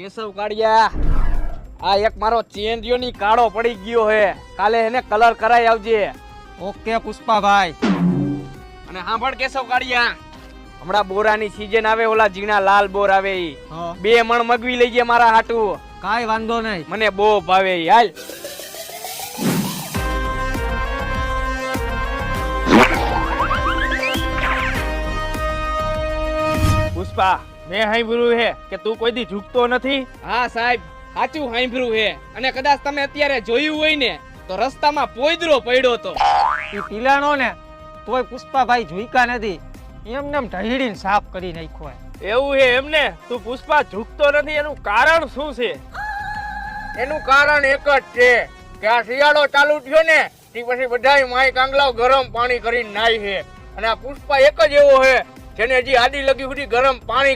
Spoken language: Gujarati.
કેશવ કાળિયા, આ એક મારો ચેન્ડિયો ની કાળો પડી ગયો હે, કાલે એને કલર કરાઈ આવજે. ઓકે પુષ્પાભાઈ. અને સાંભળ કેશવ કાળિયા, હમણાં બોરાની સીઝન આવે, ઓલા ઝીણા લાલ બોર આવે ઈ 2 મણ મગવી લઈજે મારા હાટુ. કાઈ વાંધો નહીં, મને બહુ ભાવે ઈ. હાલ પુષ્પા, મેં સાંભળ્યું હે કે તું કોઈ દી ઝૂકતો નથી. હા સાહેબ, સાચું સાંભળ્યું હે. અને કદાચ તમે અત્યારે જોયું હોય ને તો રસ્તામાં પોઈદરો પડ્યો તો. ઈ પીલાણો ને તોય પુષ્પાભાઈ જોઈકા નથી, એમને એમ ઢહીડીને સાફ કરી નાખ્યો હે. એવું હે એમને? તું પુષ્પા ઝૂકતો નથી, એનું કારણ શું છે? એનું કારણ એક જ છે કે આ શિયાળો ચાલુ થયો ને તે પછી બધાય માય કાંગલાવ ગરમ પાણી કરીને નાય છે. અને આ પુષ્પા એક જ એવો છે જેને હજી આડી લગી સુધી ગરમ પાણી